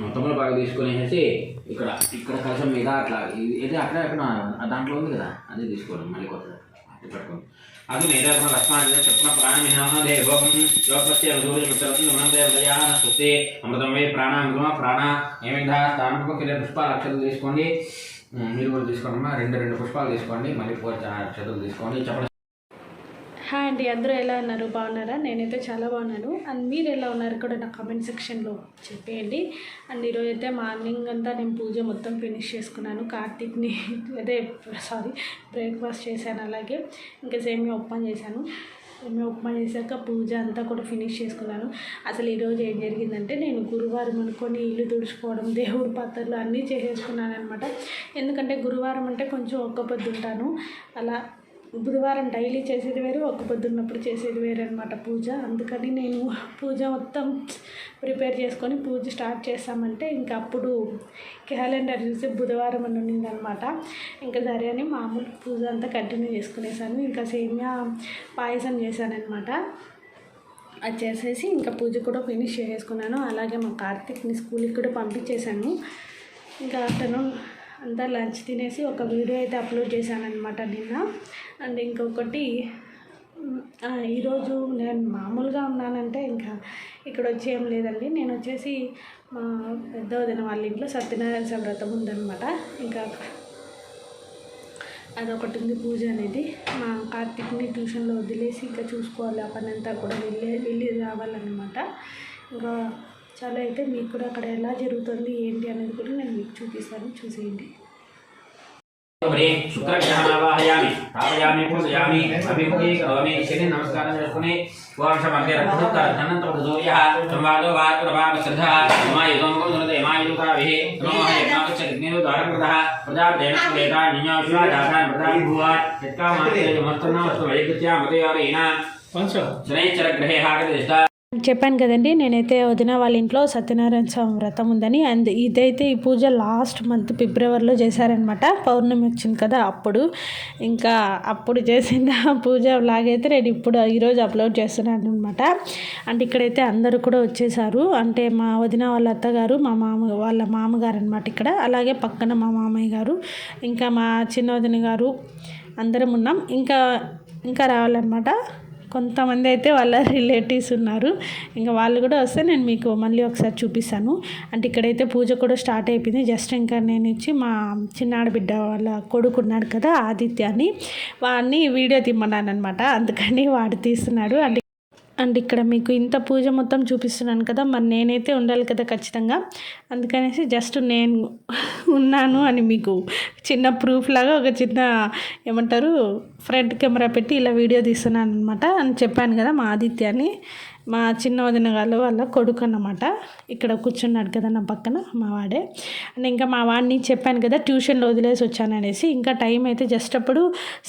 మొత్తంలో బాగా తీసుకునేసి ఇక్కడ ఇక్కడ కలసం మీద అట్లా ఇది అక్కడ అక్కడ దాంట్లో ఉంది కదా అది తీసుకోవడం మళ్ళీ కొత్తగా పెట్టుకోండి అది మీద లక్ష్మణ చెప్పిన ప్రాణమిస్తే అమృతం వే ప్రాణామృతమా ప్రాణ ఏమైందా స్థానంలో పుష్పాలు అక్షతలు తీసుకోండి. మీరు కూడా తీసుకోండి, రెండు పుష్పాలు తీసుకోండి, మళ్ళీ అక్షతలు తీసుకోండి. చెప్పండి. హాయ్ అండి, అందరూ ఎలా ఉన్నారు? బాగున్నారా? నేనైతే చాలా బాగున్నాను. అండ్ మీరు ఎలా ఉన్నారు కూడా నా కామెంట్ సెక్షన్లో చెప్పేయండి. అండ్ ఈరోజు అయితే మార్నింగ్ అంతా నేను పూజ మొత్తం ఫినిష్ చేసుకున్నాను. కార్తీక్ని బ్రేక్ఫాస్ట్ చేశాను, అలాగే ఇంకా సేమియా ఉప్మా చేశాను. సేమియా ఉప్మా చేశాక పూజ అంతా కూడా ఫినిష్ చేసుకున్నాను. అసలు ఈరోజు ఏం జరిగిందంటే, నేను గురువారం అనుకొని ఇల్లు తుడుచుకోవడం, దేవుడి పాత్రలు అన్నీ చేసేసుకున్నాను అనమాట. ఎందుకంటే గురువారం అంటే కొంచెం ఒక్క పొద్దు ఉంటాను. అలా బుధవారం డైలీ చేసేది వేరు, ఒక్క పొద్దున్నప్పుడు చేసేది వేరు అనమాట పూజ. అందుకని నేను పూజ మొత్తం ప్రిపేర్ చేసుకొని పూజ స్టార్ట్ చేస్తామంటే ఇంకా అప్పుడు క్యాలెండర్ చూసి బుధవారం అని ఉన్నిందనమాట. ఇంకా సరే అని మామూలు పూజ అంతా కంటిన్యూ చేసుకునేసాను. ఇంకా సేమియా పాయసం చేశానమాట. అది చేసేసి ఇంకా పూజ కూడా ఫినిష్ చేసుకున్నాను. అలాగే మా కార్తీక్ని స్కూల్కి కూడా పంపించేశాను. ఇంకా ఆఫ్టర్నూన్ అంతా లంచ్ తినేసి ఒక వీడియో అయితే అప్లోడ్ చేశానమాట నిన్న. అండ్ ఇంకొకటి, ఈరోజు నేను మామూలుగా ఉన్నానంటే ఇంకా ఇక్కడ వచ్చి ఏం లేదండి. నేను వచ్చేసి మా పెద్ద వదిన వాళ్ళ ఇంట్లో సత్యనారాయణ వ్రతం ఉందన్నమాట. ఇంకా అదొకటి ఉంది పూజ అనేది. మా కార్తీక్ని ట్యూషన్లో వదిలేసి ఇంకా చూసుకోవాలి, ఆ పని అంతా కూడా వెళ్ళి రావాలన్నమాట. ఇంకా చాలా అయితే మీకు కూడా అక్కడ ఎలా జరుగుతుంది ఏంటి అనేది కూడా నేను మీకు చూపిస్తాను, చూసేయండి. శుక్రగ్రహమావాహయామి స్థాపయామి పూజయామి అభిముఖీ కరోమి శని నమస్కారం చేసుకుని వర్ష మధ్య రక్షుత ధనంత సూర్య సంవాదో వాక్రభావ శ్రద్ధ మాయుగంగో దురదే మాయుకావిహి నమః యజ్ఞాక్షగ్నిరు ద్వారకృతః ప్రజాదేన వేదా నిన్యాశ్వా దాసాన్ ప్రజాభువ యత్కామాతే మస్తన్న వస్తు వైకృత్య మతయారేణ శనైశ్చర గ్రహే హాగదిష్ట. చెప్పాను కదండి, నేనైతే వదిన వాళ్ళ ఇంట్లో సత్యనారాయణ స్వామి వ్రతం ఉందని. అండ్ ఇదైతే ఈ పూజ లాస్ట్ మంత్ ఫిబ్రవరిలో చేశారనమాట. పౌర్ణమి వచ్చింది కదా అప్పుడు. ఇంకా అప్పుడు చేసిన పూజ లాగైతే నేను ఇప్పుడు ఈరోజు అప్లోడ్ చేస్తున్నాను అనమాట. అంటే ఇక్కడైతే అందరూ కూడా వచ్చేసారు. అంటే మా వదిన వాళ్ళ అత్తగారు, మా వాళ్ళ మామగారు అనమాట ఇక్కడ. అలాగే పక్కన మా మామయ్య గారు, ఇంకా మా చిన్న వదిన గారు, అందరం ఉన్నాం. ఇంకా రావాలన్నమాట. కొంతమంది అయితే వాళ్ళ రిలేటివ్స్ ఉన్నారు. ఇంకా వాళ్ళు కూడా వస్తే నేను మీకు మళ్ళీ ఒకసారి చూపిస్తాను. అంటే ఇక్కడైతే పూజ కూడా స్టార్ట్ అయిపోయింది. జస్ట్ ఇంకా నేను ఇచ్చి మా చిన్నాడు బిడ్డ వాళ్ళ కొడుకున్నాడు కదా ఆదిత్య అని, వాడిని వీడియో తీయమన్నాను అనమాట. అందుకని వాడు తీస్తున్నాడు. అండ్ ఇక్కడ మీకు ఇంత పూజ మొత్తం చూపిస్తున్నాను కదా, మరి నేనైతే ఉండాలి కదా ఖచ్చితంగా. అందుకనేసి జస్ట్ నేను ఉన్నాను అని మీకు చిన్న ప్రూఫ్ లాగా ఒక చిన్న ఏమంటారు ఫ్రంట్ కెమెరా పెట్టి ఇలా వీడియో తీస్తున్నాను అనమాట. అని చెప్పాను కదా, మా ఆదిత్య అని మా చిన్న వదిన గారు వాళ్ళ కొడుకు అన్నమాట. ఇక్కడ కూర్చున్నాడు కదా నా పక్కన మా వాడే. అండ్ ఇంకా మా వాడిని చెప్పాను కదా ట్యూషన్లో వదిలేసి వచ్చాను అనేసి. ఇంకా టైం అయితే జస్ట్ అప్పుడు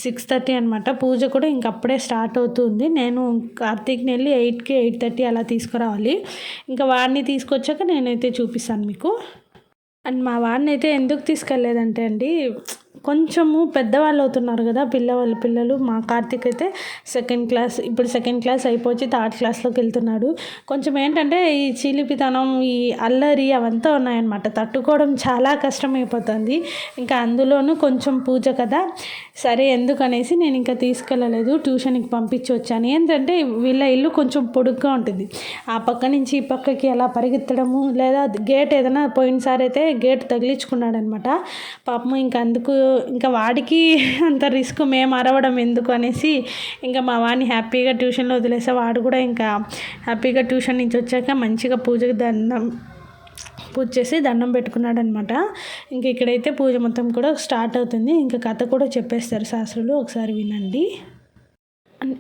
6:30 అనమాట. పూజ కూడా ఇంక అప్పుడే స్టార్ట్ అవుతుంది. నేను కార్తీక్ని వెళ్ళి 8కి 8:30 అలా తీసుకురావాలి. ఇంకా వాడిని తీసుకొచ్చాక నేనైతే చూపిస్తాను మీకు. అండ్ మా వాడిని అయితే ఎందుకు తీసుకెళ్ళలేదంటే అండి, కొంచెము పెద్దవాళ్ళు అవుతున్నారు కదా పిల్లలు. మా కార్తీక్ అయితే ఇప్పుడు సెకండ్ క్లాస్ అయిపోయి 3rd క్లాస్లోకి వెళ్తున్నాడు. కొంచెం ఏంటంటే ఈ చిలిపితనం, ఈ అల్లరి అవంతా ఉన్నాయన్నమాట. తట్టుకోవడం చాలా కష్టమైపోతుంది. ఇంకా అందులోనూ కొంచెం పూజ కదా, సరే ఎందుకనేసి నేను ఇంకా తీసుకెళ్ళలేదు, ట్యూషన్కి పంపించి వచ్చాను. ఏంటంటే వీళ్ళ ఇల్లు కొంచెం పొడుగ్గా ఉంటుంది. ఆ పక్క నుంచి ఈ పక్కకి అలా పరిగెత్తడము, లేదా గేట్ ఏదైనా పోయినసారి అయితే గేట్ తగిలించుకున్నాడు అనమాట పాపము. ఇంకా వాడికి అంత రిస్క్ మేము అరవడం ఎందుకు అనేసి ఇంకా మా వాడిని హ్యాపీగా ట్యూషన్లో వదిలేసా. వాడు కూడా ఇంకా హ్యాపీగా ట్యూషన్ నుంచి వచ్చాక మంచిగా పూజ చేసి దండం పెట్టుకున్నాడు అనమాట. ఇంక ఇక్కడైతే పూజ మొత్తం కూడా స్టార్ట్ అవుతుంది. ఇంకా కథ కూడా చెప్పేస్తారు శాస్త్రులు, ఒకసారి వినండి.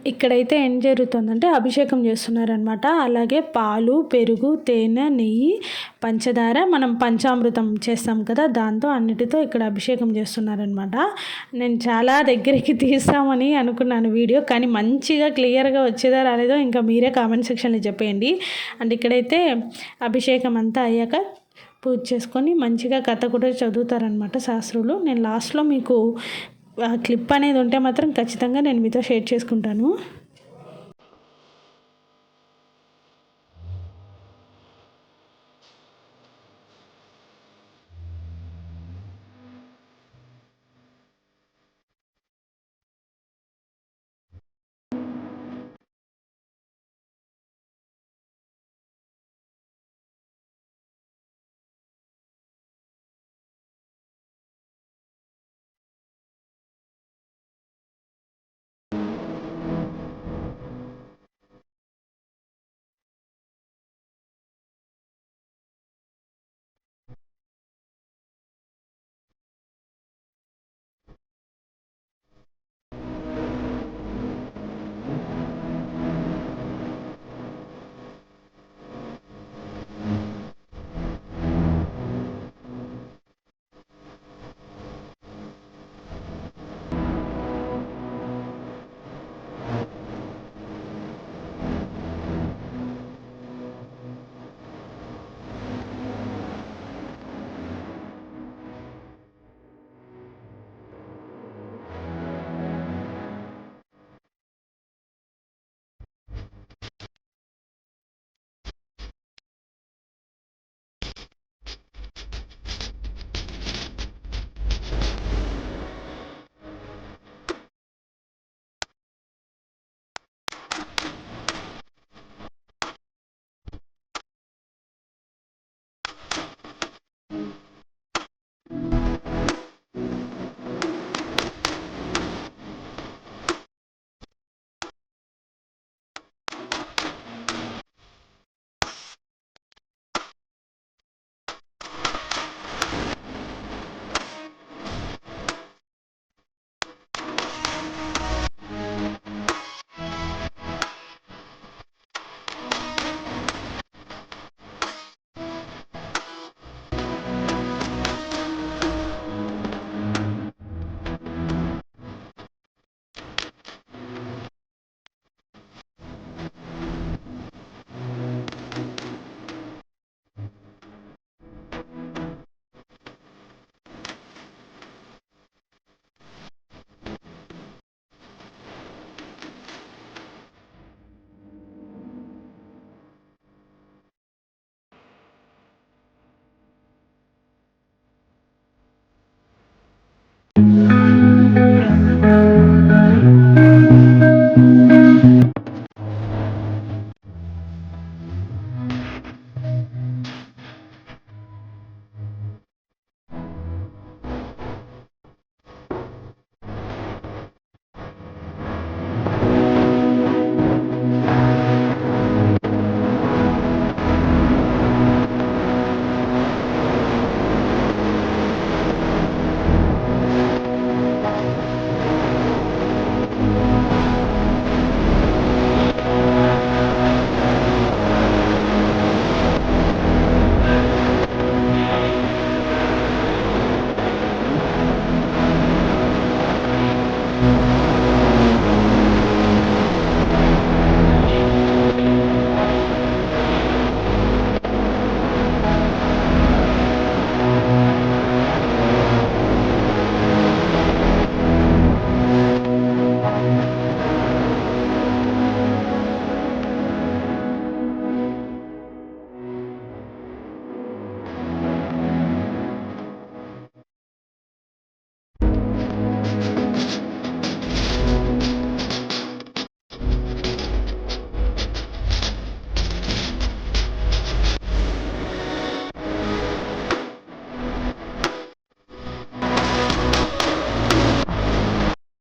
ఇక్కడైతే ఏం జరుగుతుందంటే అభిషేకం చేస్తున్నారనమాట. అలాగే పాలు, పెరుగు, తేనె, నెయ్యి, పంచదార, మనం పంచామృతం చేస్తాం కదా దాంతో అన్నిటితో ఇక్కడ అభిషేకం చేస్తున్నారనమాట. నేను చాలా దగ్గరికి తీస్తామని అనుకున్నాను వీడియో, కానీ మంచిగా క్లియర్గా వచ్చేదా రాలేదో ఇంకా మీరే కామెంట్ సెక్షన్లో చెప్పేయండి. అండ్ ఇక్కడైతే అభిషేకం అంతా అయ్యాక పూజ చేసుకొని మంచిగా కథ కూడా చదువుతారనమాట శాస్త్రులు. నేను లాస్ట్లో మీకు క్లిప్ అనేది ఉంటే మాత్రం ఖచ్చితంగా నేను మీతో షేర్ చేసుకుంటాను.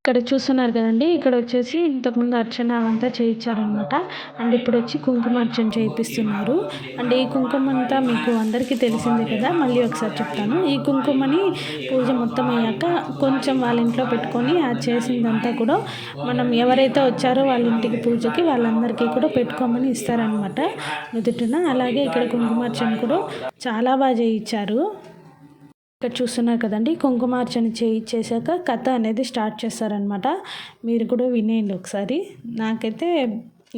ఇక్కడ చూస్తున్నారు కదండి, ఇక్కడ వచ్చేసి ఇంతకుముందు అర్చన అంతా చేయించారనమాట. అండ్ ఇప్పుడు వచ్చి కుంకుమార్చన చేయిస్తున్నారు. అండ్ ఈ కుంకుమ అంతా మీకు అందరికీ తెలిసిందే కదా, మళ్ళీ ఒకసారి చెప్తాను. ఈ కుంకుమని పూజ మొత్తం అయ్యాక కొంచెం వాళ్ళ ఇంట్లో పెట్టుకొని అది చేసిందంతా కూడా మనం ఎవరైతే వచ్చారో వాళ్ళ ఇంటికి పూజకి వాళ్ళందరికీ కూడా పెట్టుకోమని ఇస్తారనమాట నుదుటిన. అలాగే ఇక్కడ కుంకుమార్చన కూడా చాలా బాగా చేయించారు. ఇక్కడ చూస్తున్నారు కదండి, కుంకుమార్చన చేయించేసాక కథ అనేది స్టార్ట్ చేస్తారనమాట. మీరు కూడా వినేయండి ఒకసారి.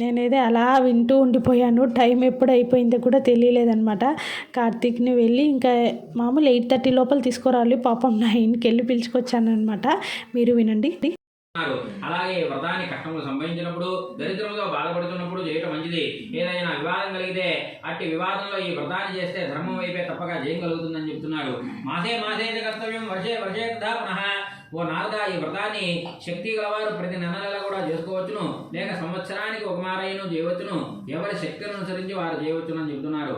నేనైతే అలా వింటూ ఉండిపోయాను. టైం ఎప్పుడు అయిపోయిందో కూడా తెలియలేదనమాట. కార్తీక్ని వెళ్ళి ఇంకా మామూలు 8:30 లోపల తీసుకురావాలి, పాపం 9కి వెళ్ళి పిలుచుకొచ్చాను అనమాట. మీరు వినండి. అలాగే వ్రతాన్ని కష్టములు సంభవించినప్పుడు, దరిద్రముతో బాధపడుతున్నప్పుడు చేయటం మంచిది. ఏదైనా వివాదం కలిగితే అట్టి వివాదంలో ఈ వ్రతాన్ని చేస్తే ధర్మం వైపే తప్పక జయం కలుగుతుందని చెప్తున్నారు. మాసే మాసే కర్తవ్యం వర్షే వర్షే తథా పునః. ఓ నారద, ఈ వ్రతాన్ని శక్తి గలవారు ప్రతి నెల కూడా చేసుకోవచ్చును, లేక సంవత్సరానికి ఒక మారైనా చేయవచ్చును. ఎవరి శక్తిని అనుసరించి వారు చేయవచ్చును అని చెప్తున్నారు.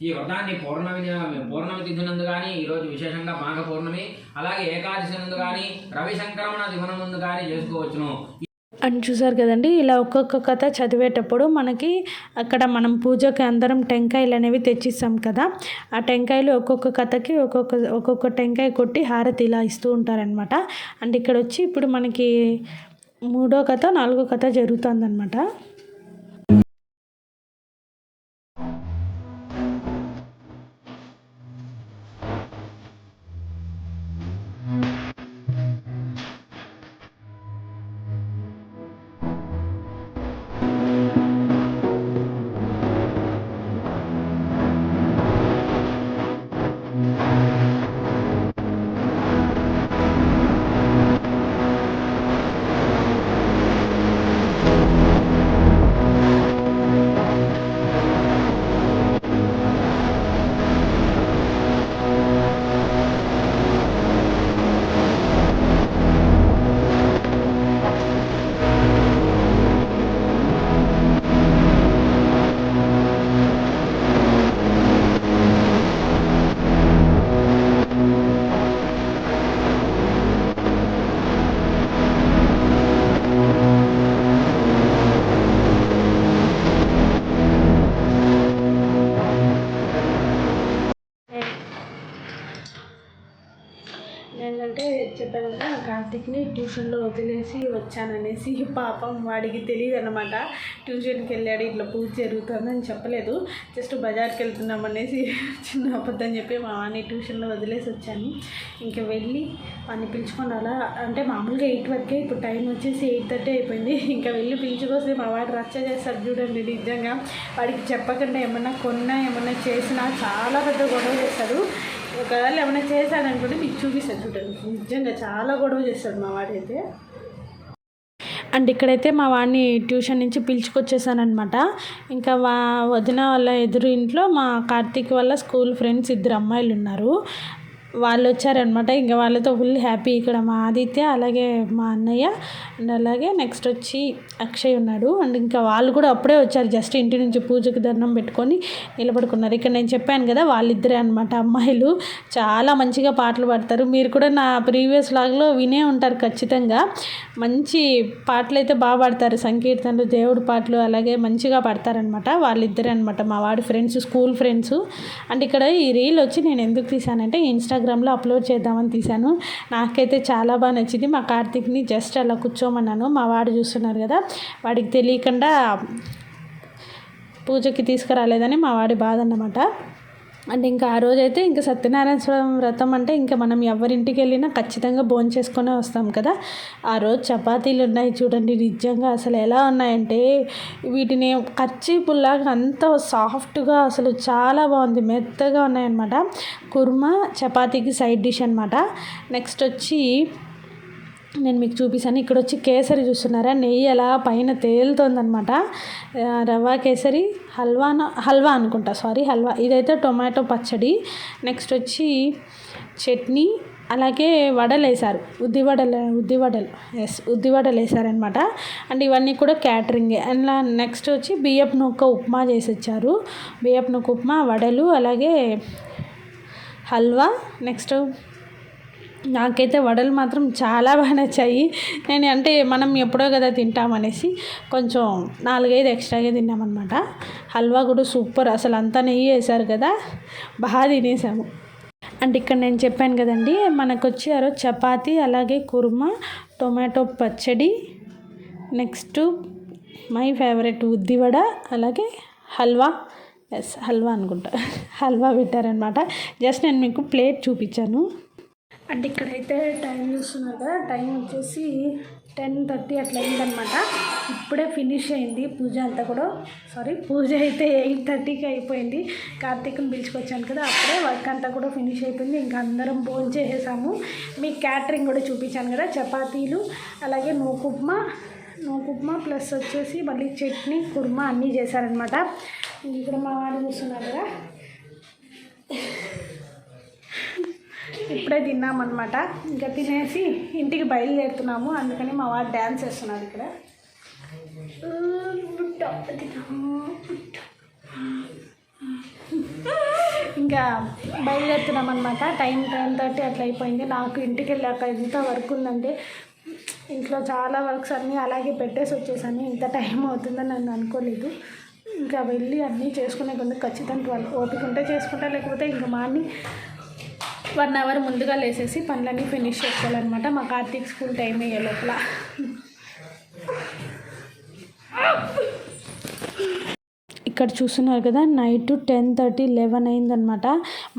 ఈ వ్రతాన్ని పౌర్ణమి తిథి నందు కానీ, ఈరోజు విశేషంగా మాఘ పౌర్ణమి, అలాగే ఏకాదశి నందు కానీ, రవి సంక్రమణ దివనం ముందు కానీ చేసుకోవచ్చును. అని చూసారు కదండి, ఇలా ఒక్కొక్క కథ చదివేటప్పుడు మనకి అక్కడ మనం పూజకి అందరం టెంకాయలు అనేవి తెచ్చిస్తాం కదా, ఆ టెంకాయలు ఒక్కొక్క కథకి ఒక్కొక్క టెంకాయ కొట్టి హారతి ఇలా ఇస్తూ ఉంటారనమాట. అండ్ ఇక్కడ వచ్చి ఇప్పుడు మనకి 3వ కథ 4వ కథ జరుగుతుందన్నమాట. ఏంటంటే చెప్పాను కదా, కార్తీక్ని ట్యూషన్లో వదిలేసి వచ్చాననేసి. పాపం వాడికి తెలియదు అనమాట, ట్యూషన్కి వెళ్ళాడు ఇట్లా పూజ జరుగుతుందని చెప్పలేదు. జస్ట్ బజార్కి వెళ్తున్నామనేసి చిన్న అబద్ధం చెప్పి మా వాడిని ట్యూషన్లో వదిలేసి వచ్చాను. ఇంకా వెళ్ళి వాడిని పిలుచుకొని అలా, అంటే మామూలుగా 8 వరకే, ఇప్పుడు టైం వచ్చేసి 8:30 అయిపోయింది. ఇంకా వెళ్ళి పిలుచుకొస్తే మా వాడు రచ్చ చేస్తాడు చూడండి. నిజంగా వాడికి చెప్పకుండా ఏమన్నా చేసినా చాలా పెద్ద గొడవ చేస్తాడు. ఒకవేళ ఏమైనా చేశాడనుకుంటే మీకు చూపిస్తాను చూడండి. నిజంగా చాలా గొడవ చేస్తాడు మా వాడైతే. అండ్ ఇక్కడైతే మా వాడిని ట్యూషన్ నుంచి పిలుచుకొచ్చేసానమాట. ఇంకా వదిన వాళ్ళ ఎదురు ఇంట్లో మా కార్తీక్ వాళ్ళ స్కూల్ ఫ్రెండ్స్ 2 అమ్మాయిలు ఉన్నారు. వాళ్ళు వచ్చారనమాట. ఇంకా వాళ్ళతో ఫుల్ హ్యాపీ. ఇక్కడ మా ఆదిత్య, అలాగే మా అన్నయ్య అండ్ అలాగే నెక్స్ట్ వచ్చి అక్షయ్ ఉన్నాడు. అండ్ ఇంకా వాళ్ళు కూడా అప్పుడే వచ్చారు. జస్ట్ ఇంటి నుంచి పూజకి దండం పెట్టుకొని నిలబడుకున్నారు. ఇక్కడ నేను చెప్పాను కదా వాళ్ళిద్దరే అనమాట అమ్మాయిలు. చాలా మంచిగా పాటలు పాడతారు. మీరు కూడా నా ప్రీవియస్ వ్లాగ్లో వినే ఉంటారు ఖచ్చితంగా. మంచి పాటలు అయితే బాగా పాడతారు. సంకీర్తనలు, దేవుడి పాటలు అలాగే మంచిగా పాడతారనమాట. వాళ్ళిద్దరే అనమాట మా వాడి ఫ్రెండ్స్, స్కూల్ ఫ్రెండ్స్. అండ్ ఇక్కడ ఈ రీల్ వచ్చి నేను ఎందుకు తీసానంటే ఇన్స్టాగ్రామ్లో అప్లోడ్ చేద్దామని తీశాను. నాకైతే చాలా బాగా నచ్చింది. మా కార్తీక్ని జస్ట్ అలా కూర్చోమన్నాను. మా వాడు చూస్తున్నారు కదా, వాడికి తెలియకుండా పూజకి తీసుకురాలేదని మా వాడి బాధ అన్నమాట. అండ్ ఇంకా ఆ రోజైతే ఇంకా సత్యనారాయణ స్వామి వ్రతం అంటే ఇంకా మనం ఎవరింటికి వెళ్ళినా ఖచ్చితంగా భోంచేసుకొనే వస్తాం కదా. ఆ రోజు చపాతీలు ఉన్నాయి చూడండి, నిజంగా అసలు ఎలా ఉన్నాయంటే వీటిని కర్చీపుల్లాగా అంత సాఫ్ట్గా అసలు చాలా బాగుంది, మెత్తగా ఉన్నాయన్నమాట. కుర్మా చపాతీకి సైడ్ డిష్ అనమాట. నెక్స్ట్ వచ్చి నేను మీకు చూపిస్తాను. ఇక్కడ వచ్చి కేసరి చూస్తున్నారా, నెయ్యి అలా పైన తేలుతోందనమాట. రవ్వ కేసరి, హల్వా అనుకుంటా, హల్వా. ఇదైతే టొమాటో పచ్చడి. నెక్స్ట్ వచ్చి చట్నీ, అలాగే వడలు వేశారు, ఉద్దివడలు వేశారనమాట. అండ్ ఇవన్నీ కూడా క్యాటరింగే. అండ్ నెక్స్ట్ వచ్చి బియ్యపు నూక ఉప్మా చేసి వచ్చారు. బియ్యపు నూక ఉప్మా, వడలు, అలాగే హల్వా. నెక్స్ట్ నాకైతే వడలు మాత్రం చాలా బాగా నచ్చాయి. నేను అంటే మనం ఎప్పుడో కదా తింటామనేసి కొంచెం 4-5 ఎక్స్ట్రాగా తిన్నామన్నమాట. హల్వా కూడా సూపర్, అసలు అంతా నెయ్యి వేశారు కదా, బాగా తినేసాము. అంటే ఇక్కడ నేను చెప్పాను కదండి, మనకు వచ్చి ఆ రోజు చపాతీ, అలాగే కుర్మా, టొమాటో పచ్చడి, నెక్స్ట్ మై ఫేవరెట్ ఉద్దివడ, అలాగే హల్వా. హల్వా అనుకుంటా, హల్వా పెట్టారనమాట. జస్ట్ నేను మీకు ప్లేట్ చూపించాను. అంటే ఇక్కడైతే టైం చూస్తున్నారు కదా, టైం వచ్చేసి 10:30 అట్లా అయిందనమాట. ఇప్పుడే ఫినిష్ అయింది పూజ అంతా కూడా. పూజ అయితే 8:30కి అయిపోయింది. కార్తీక్ని పిలుచుకొచ్చాను కదా, అప్పుడే వర్క్ అంతా కూడా ఫినిష్ అయిపోయింది. ఇంకా అందరం భోజనం చేసేసాము. మీకు క్యాటరింగ్ కూడా చూపించాను కదా, చపాతీలు, అలాగే నూకుప్మా ప్లస్ వచ్చేసి మళ్ళీ చట్నీ, కుర్మా అన్నీ చేశారనమాట. ఇక్కడ మా వాడు చూస్తున్నారు కదా, ఇప్పుడే తిన్నామన్నమాట. ఇంకా తినేసి ఇంటికి బయలుదేరుతున్నాము. అందుకని మా వాడు డ్యాన్స్ వేస్తున్నాడు ఇక్కడ. ఇంకా బయలుదేరుతున్నామన్నమాట. టైం 10:30 అట్లా అయిపోయింది. నాకు ఇంటికి వెళ్ళాక ఎంత వర్క్ ఉందంటే, ఇంట్లో చాలా వర్క్స్ అన్నీ అలాగే పెట్టేసి వచ్చేసాను. ఇంత టైం అవుతుందని నన్ను అనుకోలేదు. ఇంకా వెళ్ళి అన్నీ చేసుకునే కొంచెం ఖచ్చితంగా వాళ్ళు ఓపిక ఉంటే చేసుకుంటా, లేకపోతే ఇంకా మార్నింగ్ 1 అవర్ ముందుగా లేసేసి పనులన్నీ ఫినిష్ చేసుకోవాలన్నమాట. మా కార్తీక్ స్కూల్ టైం అయ్యే లోపల. ఇక్కడ చూస్తున్నారు కదా, నైట్ 10:30, 11 అయిందనమాట.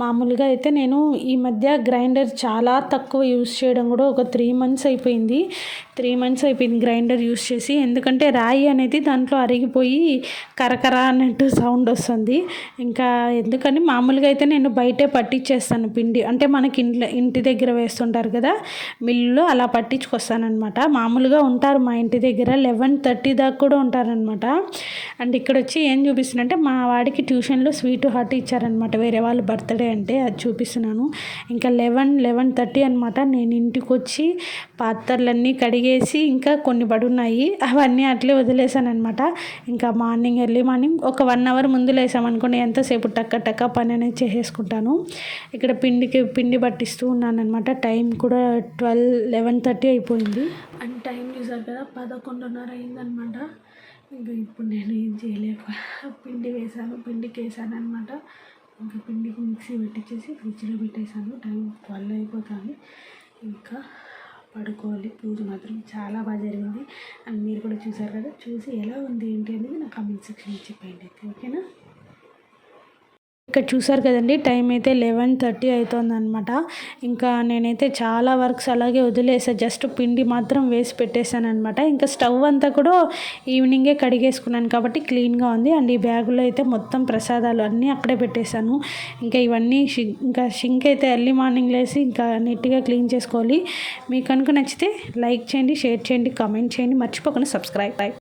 మామూలుగా అయితే నేను ఈ మధ్య గ్రైండర్ చాలా తక్కువ యూస్ చేయడం కూడా ఒక 3 మంత్స్ అయిపోయింది. 3 మంత్స్ అయిపోయింది గ్రైండర్ యూస్ చేసి. ఎందుకంటే రాయి అనేది దాంట్లో అరిగిపోయి కరకర అన్నట్టు సౌండ్ వస్తుంది. ఇంకా ఎందుకని మామూలుగా అయితే నేను బయటే పట్టించేస్తాను పిండి. అంటే మనకి ఇంటి దగ్గర వేస్తుంటారు కదా మిల్లులో, అలా పట్టించుకొస్తానమాట. మామూలుగా ఉంటారు మా ఇంటి దగ్గర 11:30 దాకా కూడా ఉంటారనమాట. అండ్ ఇక్కడ వచ్చి ఏం చూపిస్తున్నంటే, మా వాడికి ట్యూషన్లో స్వీట్ హార్ట్ ఇచ్చారనమాట, వేరే వాళ్ళు బర్త్డే అంటే. అది చూపిస్తున్నాను. ఇంకా 11:30 అనమాట. నేను ఇంటికి వచ్చి పాత్రలన్నీ కడిగేసి ఇంకా కొన్ని పడున్నాయి, అవన్నీ అట్లే వదిలేసాను అనమాట. ఇంకా ఎర్లీ మార్నింగ్ ఒక 1 అవర్ ముందు లేసామనుకోండి, ఎంతసేపు టక్క పని అనేది చేసేసుకుంటాను. ఇక్కడ పిండి పట్టిస్తూ ఉన్నాను అనమాట. టైం కూడా 11:30 అయిపోయింది. అండ్ టైం చూసారు కదా, 11:30 అయిందనమాట. ఇంకా ఇప్పుడు నేను ఏం చేయలేక పిండికి వేసాను అనమాట. ఇంకా పిండికి మిక్సీ పెట్టించేసి ఫ్రిడ్జ్లో పెట్టేశాను. టైం 12 అయిపోతుంది. ఇంకా పడుకోవాలి. పూజ మాత్రం చాలా బాగా జరిగింది. అండ్ మీరు కూడా చూసారు కదా, చూసి ఎలా ఉంది ఏంటి అనేది నా కామెంట్ సెక్షన్లో చెప్పండి. ఓకేనా? ఇక్కడ చూసారు కదండి, టైం అయితే 11:30 అవుతుందన్నమాట. ఇంకా నేనైతే చాలా వర్క్స్ అలాగే వదిలేసాను. జస్ట్ పిండి మాత్రం వేసి పెట్టేశాను అనమాట. ఇంకా స్టవ్ అంతా కూడా ఈవినింగే కడిగేసుకున్నాను కాబట్టి క్లీన్గా ఉంది. అండ్ ఈ బ్యాగులో అయితే మొత్తం ప్రసాదాలు అన్నీ అక్కడే పెట్టేశాను. ఇంకా ఇవన్నీ ఇంకా షింక్ అయితే ఎర్లీ మార్నింగ్ లేసి ఇంకా నీట్గా క్లీన్ చేసుకోవాలి. మీకు కనుక నచ్చితే లైక్ చేయండి, షేర్ చేయండి, కామెంట్ చేయండి, మర్చిపోకుండా సబ్స్క్రైబ్.